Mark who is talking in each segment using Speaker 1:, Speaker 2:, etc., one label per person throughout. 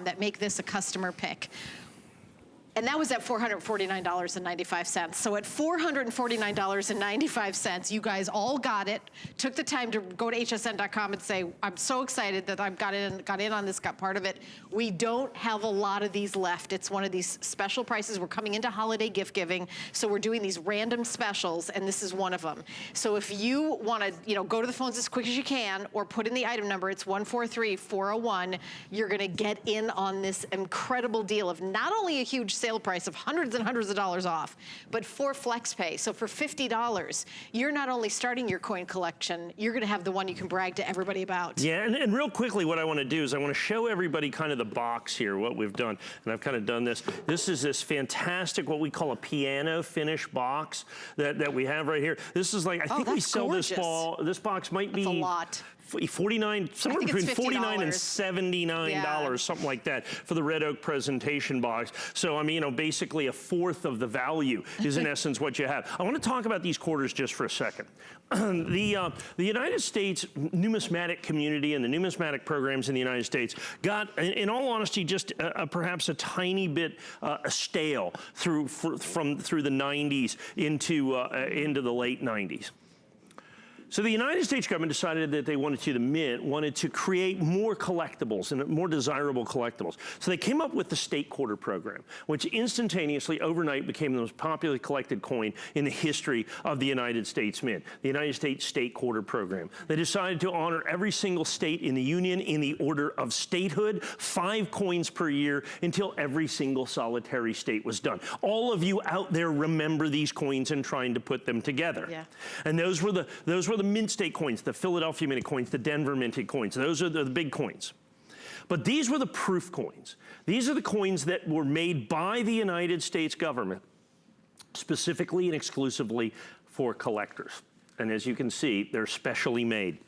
Speaker 1: that make this a customer pick. And that was at $449.95. So at $449.95, you guys all got it, took the time to go to hsn.com and say, I'm so excited that I've got in on this, got part of it. We don't have a lot of these left. It's one of these special prices. We're coming into holiday gift giving, so we're doing these random specials, and this is one of them. So if you want to, go to the phones as quick as you can, or put in the item number, it's 143401, you're going to get in on this incredible deal of not only a huge sale price of hundreds and hundreds of dollars off, but for FlexPay. So for $50, you're not only starting your coin collection, you're gonna have the one you can brag to everybody about.
Speaker 2: Yeah, and real quickly, what I wanna do is I wanna show everybody kind of the box here, what we've done. And I've kind of done this. This is this fantastic, what we call a piano finish box that we have right here. This is like, I think we sell
Speaker 1: gorgeous.
Speaker 2: This box might be-
Speaker 1: That's a lot.
Speaker 2: 49, somewhere between $49 and $79, something like that, for the Red Oak presentation box. So, I mean, basically a fourth of the value is in essence what you have. I want to talk about these quarters just for a second. The United States numismatic community and the numismatic programs in the United States got, in all honesty, just perhaps a tiny bit stale through the 90s into the late 90s. So the United States government decided that they the Mint wanted to create more collectibles and more desirable collectibles. So they came up with the State Quarter program, which instantaneously, overnight, became the most popularly collected coin in the history of the United States Mint, the United States State Quarter program. They decided to honor every single state in the Union in the order of statehood, 5 coins per year, until every single solitary state was done. All of you out there remember these coins and trying to put them together. Yeah. And those were the Mint State coins, the Philadelphia minted coins, the Denver minted coins. Those are the big coins. But these were the proof coins. These are the coins that were made by the United States government, specifically and exclusively for collectors. And as you can see, they're specially made,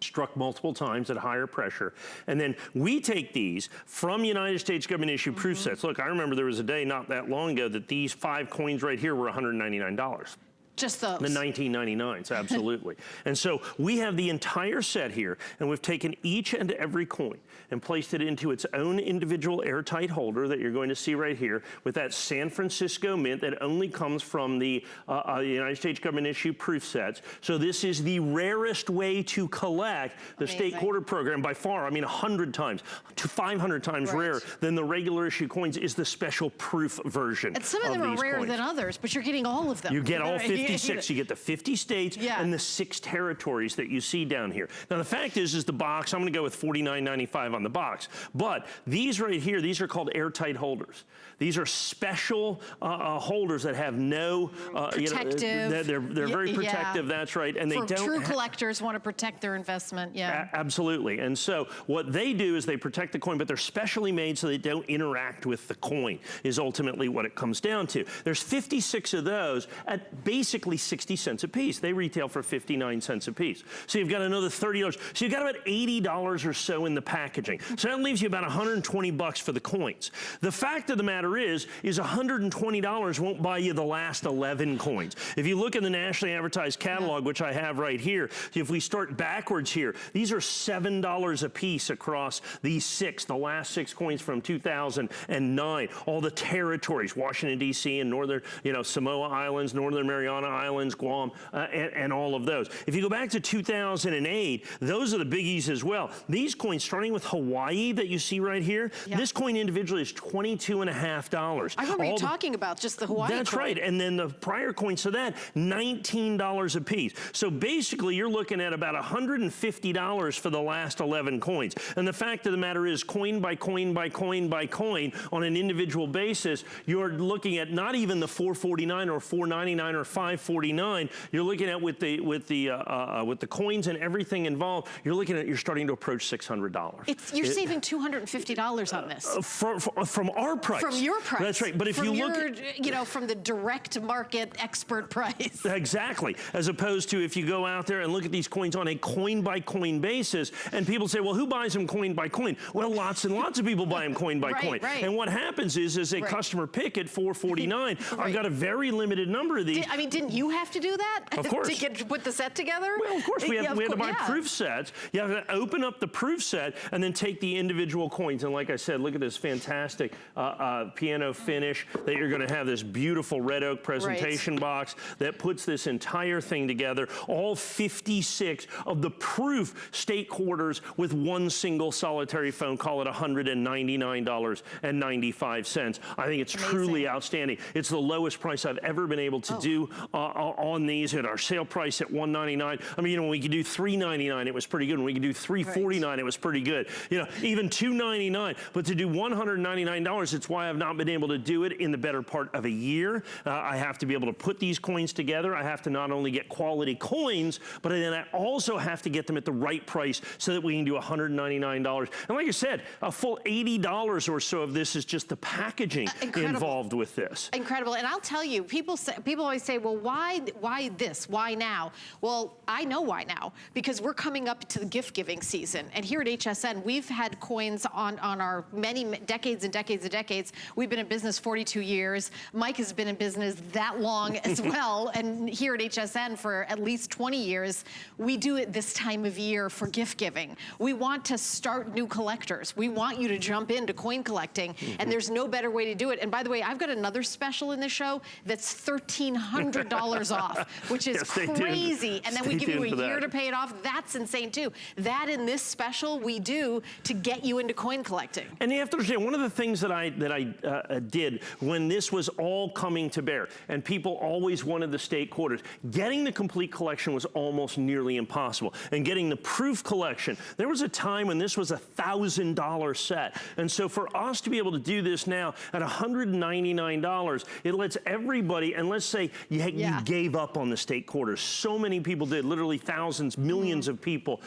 Speaker 2: struck multiple times at higher pressure. And then we take these from United States government issued proof sets. Look, I remember there was a day not that long ago that these 5 coins right here were $199.
Speaker 1: Just those.
Speaker 2: The 1999s, absolutely. And so we have the entire set here, and we've taken each and every coin and placed it into its own individual airtight holder that you're going to see right here with that San Francisco Mint that only comes from the United States government issued proof sets. So this is the rarest way to collect the State Quarter program by far. I mean, 100 times to 500 times rarer than the regular issue coins is the special proof version.
Speaker 1: And some of them are rarer than others, but you're getting all of them.
Speaker 2: You get all 56. You get the 50 states and the 6 territories that you see down here. Now the fact is the box, I'm gonna go with $49.95 on the box, but these right here, these are called airtight holders. These are special holders that have no,
Speaker 1: protective.
Speaker 2: They're very protective, that's right. And they don't.
Speaker 1: True collectors want to protect their investment,
Speaker 2: Absolutely, and so what they do is they protect the coin, but they're specially made so they don't interact with the coin, is ultimately what it comes down to. There's 56 of those at basically 60 cents a piece. They retail for 59 cents a piece. So you've got another $30. So you've got about $80 or so in the packaging. So that leaves you about 120 bucks for the coins. The fact of the matter is $120 won't buy you the last 11 coins. If you look in the nationally advertised catalog, which I have right here, if we start backwards here, these are $7 a piece across these 6, the last 6 coins from 2009. All the territories, Washington, D.C. and northern, Samoa Islands, Northern Mariana Islands, Guam, and all of those. If you go back to 2008, those are the biggies as well. These coins, starting with Hawaii that you see right here, this coin individually is $22.50.
Speaker 1: I remember you talking about just the Hawaii
Speaker 2: That's
Speaker 1: coin.
Speaker 2: right, and then the prior coins to that, $19 a piece. So basically, you're looking at about $150 for the last 11 coins. And the fact of the matter is, coin by coin by coin by coin, on an individual basis, you're looking at not even the $449 or $499 or $549. You're looking at with the coins and everything involved, you're starting to approach $600.
Speaker 1: You're saving $250 on this.
Speaker 2: From our price.
Speaker 1: From your price.
Speaker 2: That's right. But if you look,
Speaker 1: from the direct market expert price.
Speaker 2: Exactly. As opposed to if you go out there and look at these coins on a coin by coin basis, and people say, well, who buys them coin by coin? Well, lots and lots of people buy them coin by coin.
Speaker 1: Right.
Speaker 2: And what happens is a customer pick at $449. I've got a very limited number of these.
Speaker 1: Didn't Didn't you have to do that?
Speaker 2: Of course.
Speaker 1: to put the set together?
Speaker 2: Well, of course, we had to buy proof sets. You have to open up the proof set and then take the individual coins. And like I said, look at this fantastic piano finish that you're going to have, this beautiful red oak presentation box that puts this entire thing together. All 56 of the proof state quarters with one single solitary phone. Call it $199.95. I think it's truly outstanding. It's the lowest price I've ever been able to do on these. At our sale price at $199. I mean, when we could do $399, it was pretty good. When we could do $349, it was pretty good. Even $299. But to do $199, it's why I've not been able to do it in the better part of a year. I have to be able to put these coins together. I have to not only get quality coins, but then I also have to get them at the right price so that we can do $199. And like I said, a full $80 or so of this is just the packaging involved with this.
Speaker 1: Incredible. And I'll tell you, people always say, well, why this? Why now? Well, I know why now, because we're coming up to the gift giving season. And here at HSN, we've had coins on our many decades and decades and decades. We've been in business 42 years. Mike has been in business that long as well. And here at HSN for at least 20 years, we do it this time of year for gift giving. We want to start new collectors. We want you to jump into coin collecting, and there's no better way to do it. And by the way, I've got another special in this show that's $1,300 off, which is crazy. And then we give you a year to pay it off. That's insane too. That in this special we do to get you into coin collecting.
Speaker 2: And you have to understand, one of the things that I did when this was all coming to bear, and people always wanted the state quarters, getting the complete collection was almost nearly impossible. And getting the proof collection, there was a time when this was a $1,000 set. And so for us to be able to do this now at $199, it lets everybody, and let's say you gave up on the state quarters. So many people did, literally thousands, millions of people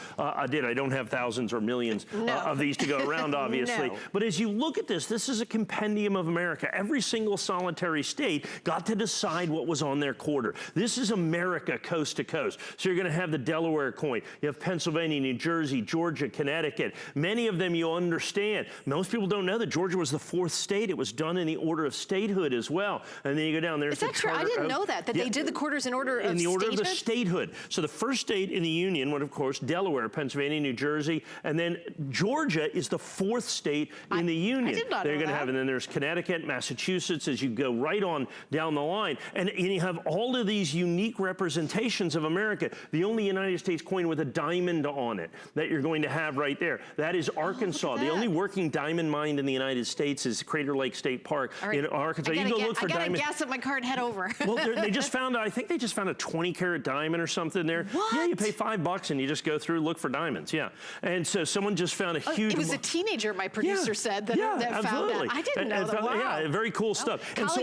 Speaker 2: did. I don't have thousands or millions of these to go around, obviously. But as you look at this is a compendium of America. Every single solitary state got to decide what was on their quarter. This is America coast to coast. So you're going to have the Delaware coin. You have Pennsylvania, New Jersey, Georgia, Connecticut. Many of them you'll understand. Most people don't know that Georgia was the 4th state. It was done in the order of statehood as well. And then you go down, there's
Speaker 1: Is that true? I didn't know that they did the quarters in order of statehood? In the order of the statehood.
Speaker 2: So the first state in the Union was, of course, Delaware, Pennsylvania, New Jersey, and then Georgia is the 4th state in the Union.
Speaker 1: I did not know that.
Speaker 2: And then there's Connecticut, Massachusetts, as you go right on down the line. And you have all of these unique representations of America. The only United States coin with a diamond on it that you're going to have right there, that is Arkansas. The only working diamond mine in the United States is Crater Lake State Park in Arkansas. You can go look for diamonds.
Speaker 1: I got to gas up my car and head over.
Speaker 2: Well, they just found, I think they just found a 20-carat diamond or something there.
Speaker 1: What?
Speaker 2: Yeah, you pay $5 and you just go through, look for diamonds, And so someone just found a huge...
Speaker 1: It was a teenager, my producer said, that found that. I didn't know that. Wow.
Speaker 2: Yeah, very cool stuff. And so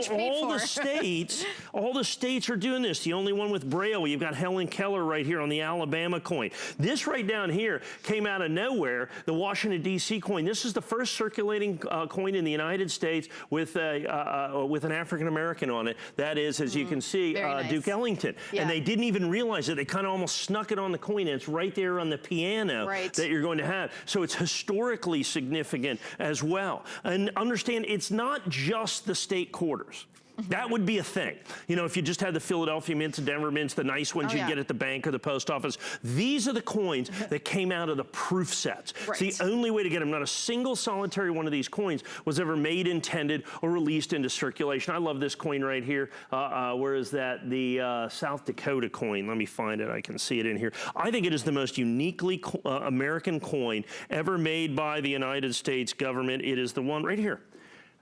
Speaker 2: all the states are doing this. The only one with Braille, you've got Helen Keller right here on the Alabama coin. This right down here came out of nowhere, the Washington, D.C. coin. This is the first circulating coin in the United States with an African-American on it. That is, as you can see, Duke Ellington. And they didn't even realize it. They kind of almost snuck it on the coin, and it's right there on the piano that you're going to have. So it's historically significant as well. And understand, it's not just the state quarters. That would be a thing. If you just had the Philadelphia mints, the Denver mints, the nice ones you'd get at the bank or the post office. These are the coins that came out of the proof sets. It's the only way to get them. Not a single solitary one of these coins was ever made, intended, or released into circulation. I love this coin right here. Where is that? The South Dakota coin. Let me find it. I can see it in here. I think it is the most uniquely American coin ever made by the United States government. It is the one right here.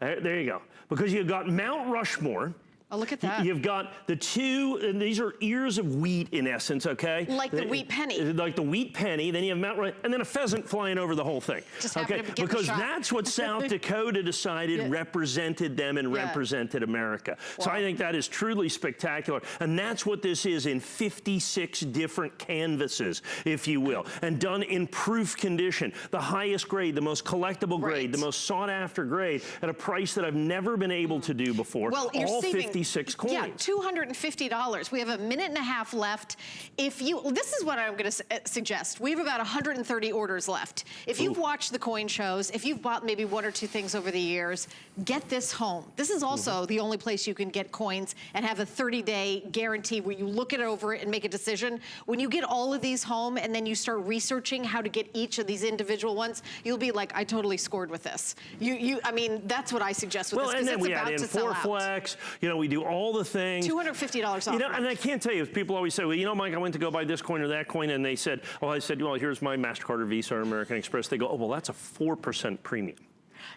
Speaker 2: There you go. Because you've got Mount Rushmore.
Speaker 1: Oh, look at that.
Speaker 2: You've got the two, and these are ears of wheat in essence, okay?
Speaker 1: Like the wheat penny.
Speaker 2: Like the wheat penny, then you have Mount Rushmore, and then a pheasant flying over the whole thing.
Speaker 1: Just happened to get
Speaker 2: because that's what South Dakota decided represented them and represented America. Wow. So I think that is truly spectacular. And that's what this is in 56 different canvases, if you will, and done in proof condition. The highest grade, the most collectible grade, the most sought after grade at a price that I've never been able to do before.
Speaker 1: Well, you're saving
Speaker 2: 256 coins.
Speaker 1: Yeah, $250. We have a minute and a half left. If you, this is what I'm going to suggest. We have about 130 orders left. If you've watched the coin shows, if you've bought maybe one or two things over the years, get this home. This is also the only place you can get coins and have a 30-day guarantee where you look it over and make a decision. When you get all of these home and then you start researching how to get each of these individual ones, you'll be like, I totally scored with this. I mean, that's what I suggest with this, because it's about to sell out.
Speaker 2: And then we add in Flex, you know, we do all the things.
Speaker 1: $250 off.
Speaker 2: You know, and I can't tell you, people always say, well, you know, Mike, I went to go buy this coin or that coin, and they said, oh, I said, well, here's my MasterCard or Visa or American Express. They go, oh, well, that's a 4% premium.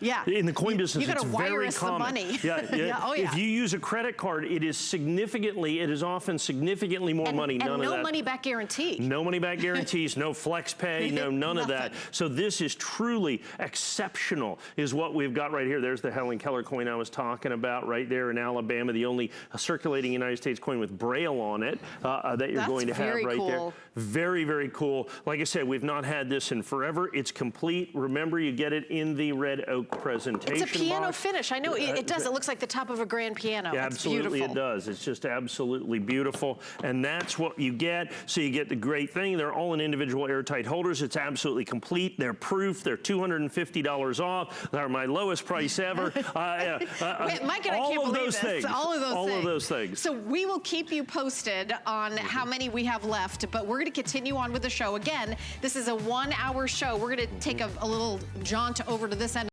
Speaker 1: Yeah.
Speaker 2: In the coin business,
Speaker 1: you gotta
Speaker 2: it's
Speaker 1: wire
Speaker 2: very
Speaker 1: us
Speaker 2: common.
Speaker 1: The money.
Speaker 2: Yeah,
Speaker 1: yeah. Oh, yeah.
Speaker 2: If you use a credit card, it is often significantly more money.
Speaker 1: And
Speaker 2: none
Speaker 1: no
Speaker 2: of that.
Speaker 1: money back guarantee.
Speaker 2: No money back guarantees, no flex pay, no none of that. So this is truly exceptional, is what we've got right here. There's the Helen Keller coin I was talking about right there in Alabama, the only circulating United States coin with Braille on it that you're going to have right there. Very, very cool. Like I said, we've not had this in forever. It's complete. Remember, you get it in the red oak presentation
Speaker 1: It's a piano
Speaker 2: box.
Speaker 1: finish. I know it does. It looks like the top of a grand piano.
Speaker 2: Yeah,
Speaker 1: it's
Speaker 2: absolutely
Speaker 1: beautiful.
Speaker 2: it does. It's just absolutely beautiful. And that's what you get. So you get the great thing. They're all in individual airtight holders. It's absolutely complete. They're proof. They're $250 off. They're my lowest price ever.
Speaker 1: Wait, Mike and I
Speaker 2: all
Speaker 1: can't
Speaker 2: of
Speaker 1: believe
Speaker 2: those
Speaker 1: this.
Speaker 2: things.
Speaker 1: All of those
Speaker 2: all
Speaker 1: things.
Speaker 2: of those things.
Speaker 1: So we will keep you posted on how many we have left, but we're going to continue on with the show. Again, this is a 1-hour show. We're going to take a little jaunt over to this end